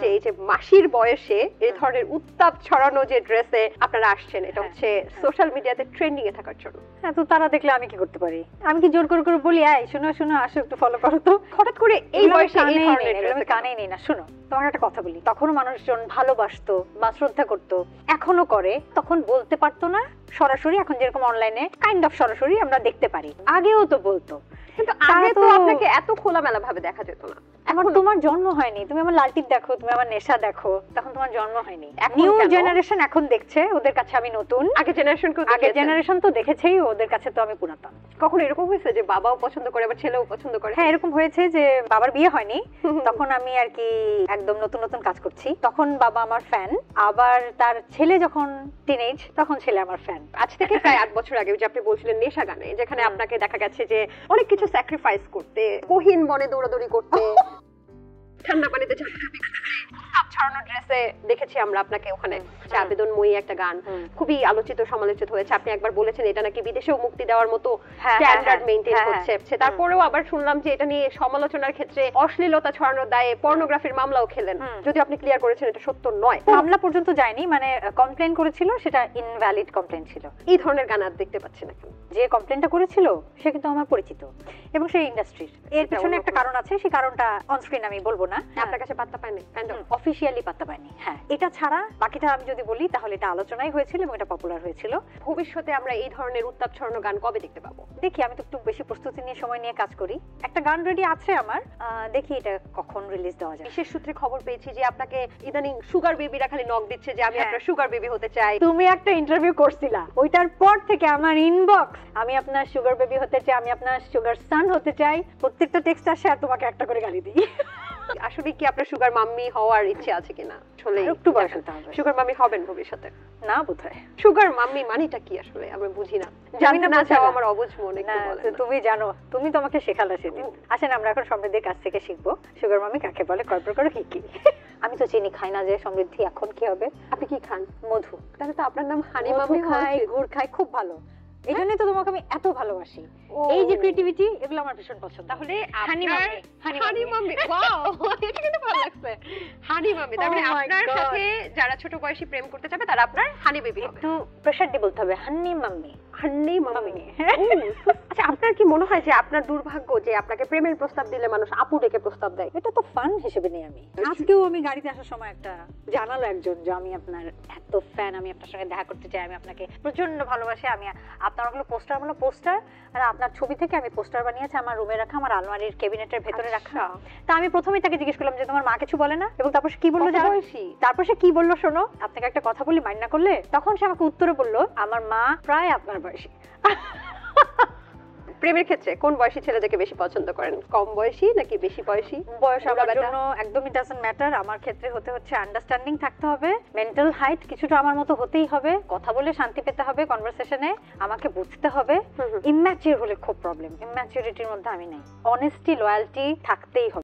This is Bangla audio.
যে এই যে মাসির বয়সে এই ধরনের উত্তাপ ছড়ানো যে ড্রেসে আপনারা আসছেন, এটা হচ্ছে সোশ্যাল মিডিয়াতে ট্রেন্ডিং এ থাকার জন্য। হ্যাঁ, তো তারা দেখলে আমি কি করতে পারি? আমি কি জোর করে বলি এই শোনো শোনো আসো একটু ফলো করো? তো হঠাৎ করে এই বয়সে এই ধরনের আমি কানেই নেই না। শোনো, তোমার একটা কথা বলি, তখন মানুষজন ভালোবাসতো বা শ্রদ্ধা করতো, এখনো করে, তখন বলতে পারতো না সরাসরি। এখন যেরকম অনলাইনে কাইন্ড অফ সরাসরি আমরা দেখতে পারি, আগেও তো বলতো, কিন্তু আগে তো আপনাকে এত খোলামেলা ভাবে দেখা যেত না। এখন তোমার জন্ম হয়নি, তুমি আমার লালটিপ দেখো, তুমি আমার নেশা দেখো, তখন তোমার জন্ম হয়নি। নিউ জেনারেশন এখন দেখছে, ওদের কাছে আমি নতুন। আগে জেনারেশন তো দেখেছেই, ওদের কাছে তো আমি পুরাতন। কখনো এরকম হয়েছে যে বাবাও পছন্দ করে আবার ছেলেও পছন্দ করে? হ্যাঁ, এরকম হয়েছে যে বাবার বিয়ে হয়নি, তখন আমি আর কি একদম নতুন নতুন কাজ করছি, তখন বাবা আমার ফ্যান, আবার তার ছেলে যখন টিনেজ তখন ছেলে আমার ফ্যান। আজ থেকে প্রায় 8 বছর আগে যে আপনি বলছিলেন নেশা গানে, যেখানে আপনাকে দেখা গেছে যে অনেক কিছু স্যাক্রিফাইস করতে, গহীন বনে দৌড়াদৌড়ি করতে, ঠান্ডা পানিতে ছড়ানো ড্রেসে দেখেছি আমরা আপনাকে ওখানে। আবেদনময়ী একটা গান খুবই আলোচিত সমালোচিত হয়েছে। আপনি একবার বলেছেন এটা নাকি বিদেশেও মুক্তি দেওয়ার মতো স্ট্যান্ডার্ড মেইনটেইন হচ্ছে। তারপরেও আবার শুনলাম যে এটা নিয়ে সমালোচনার ক্ষেত্রে অশ্লীলতা ছড়ানোর দায়ে পর্নোগ্রাফির মামলাও খেলেন, যদি আপনি ক্লিয়ার করেছেন এটা সত্য নয়। মামলা পর্যন্ত যায়নি, মানে কমপ্লেইন করেছিল, সেটা ইনভ্যালিড কমপ্লেইন ছিল। এই ধরনের গান আর দেখতে পাচ্ছি না। যে কমপ্লেইনটা করেছিল সে কিন্তু আমার পরিচিত এবং সেই ইন্ডাস্ট্রির। এর পিছনে একটা কারণ আছে, সেই কারণটা অনস্ক্রিন আমি বলবো না। আপনার কাছে পাত্তা পায়নি, অফিশিয়ালি পাত্তা পায়নি। হ্যাঁ, এটা ছাড়া বাকিটা আমি যদি বলি তাহলে এটা আলোচনাই হয়েছিল এবং এটা পপুলার হয়েছিল। ভবিষ্যতে আমরা এই ধরনের উত্তাপ ছড়ানো গান কবে দেখতে পাবো? দেখি, আমি তো একটু বেশি প্রস্তুতি নিয়ে সময় নিয়ে কাজ করি। একটা গান রেডি আছে আমার, দেখি এটা কখন রিলিজ দেওয়া যায়। বিশেষ সূত্রে খবর পেয়েছি যে আপনাকে ইদানিং সুগার বেবিরা খালি নক দিচ্ছে যে আমি আপনার সুগার বেবি হতে চাই। তুমি একটা ইন্টারভিউ করছিলা, ওইটার পর থেকে আমার ইনবক্স আমি আপনার সুগার বেবি হতে চাই, আমি আপনার সুগার সান হতে চাই, প্রত্যেকটা টেক্সট আসে আর তোমাকে একটা করে গালি দিই। আসলে কি আপনার সুগার মাম্মি হওয়ার ইচ্ছে আছে কিনা? আসলে একটু বয়স হতে হবে। সুগার মাম্মি হবেন ভবিষ্যতে? না বোধহয়। সুগার মাম্মি মানেটা কি আসলে আমরা বুঝি না, জানি না, চাও আমার অবুঝ মনে। তুমি জানো, তুমি তো আমাকে শেখালে সেদিন। আসেন আমরা এখন সমৃদ্ধির কাছ থেকে শিখবো সুগার মাম্মি কাকে বলে, কয় প্রকার, কি কি। আমি তো চিনি খাই না যে সমৃদ্ধি, এখন কি হবে? আপনি কি খান? মধু। তাহলে তো আপনার নাম হানি মাম্মি। খাই, গুড় খাই, খুব ভালো। এই জন্যই তো তোমাকে আমি এত ভালোবাসি। এই যে ক্রিয়েটিভিটি, এগুলো আমার ভীষণ পছন্দ। তাহলে হানি মাম্মি, ওয়াও, এটা কিন্তু ভালো লাগছে। হানি মাম্মি, তার মানে আপনার সাথে যারা ছোট বয়সী প্রেম করতে চাবে তারা আপনার হানি বেবি হবে। একটু প্রেসার দিয়ে বলতে হবে হানি মাম্মি, হানি মাম্মি। আচ্ছা, আপনার কি মনে হয় যে আপনার দুর্ভাগ্য যে আপনাকে প্রেমের প্রস্তাব দিলে মানুষ আপু ডেকে প্রস্তাব দেয়? এটা তো ফান হিসেবে নেই। আমি আজকেও আমি গাড়িতে আসার সময় একটা জানালো একজন যে আমি আপনার এত ফ্যান, আমি আপনার সঙ্গে দেখা করতে চাই, আমি আপনাকে প্রচন্ড ভালোবাসি, আমি আপনার ওগুলো পোস্টার, আমার পোস্টার আর আপনার ছবি থেকে আমি পোস্টার বানিয়েছি আমার রুমে রাখা, আমার আলমারির ক্যাবিনেটের ভেতরে রাখা। তা আমি প্রথমেই তাকে জিজ্ঞেস করলাম যে তোমার মা কিছু বলে না? এবং তারপর সে কি বললো জানো? তারপর সে কি বললো শোনো, আপনাকে একটা কথা বলি, মাইন্ড না করলে। তখন সে আমাকে উত্তরে বললো আমার মা প্রায় আপনার বয়সী। প্রেমের ক্ষেত্রে কোন বয়সী ছেলেদেরকে বেশি পছন্দ করেন, কম বয়সী নাকি বেশি বয়সী? বয়স আমার জন্য একদমই ডাজন্ট ম্যাটার। আমার ক্ষেত্রে হচ্ছে আন্ডারস্ট্যান্ডিং থাকতে হবে, মেন্টাল হাইট কিছুটা আমার মতো হতেই হবে, কথা বলে শান্তি পেতে হবে, কনভারসেশনে আমাকে বুঝতে হবে। ইম্যাচিউর হলে খুব প্রবলেম, ইম্যাচিউরিটির মধ্যে আমি নেই। অনেস্টি, লয়ালটি থাকতেই হবে।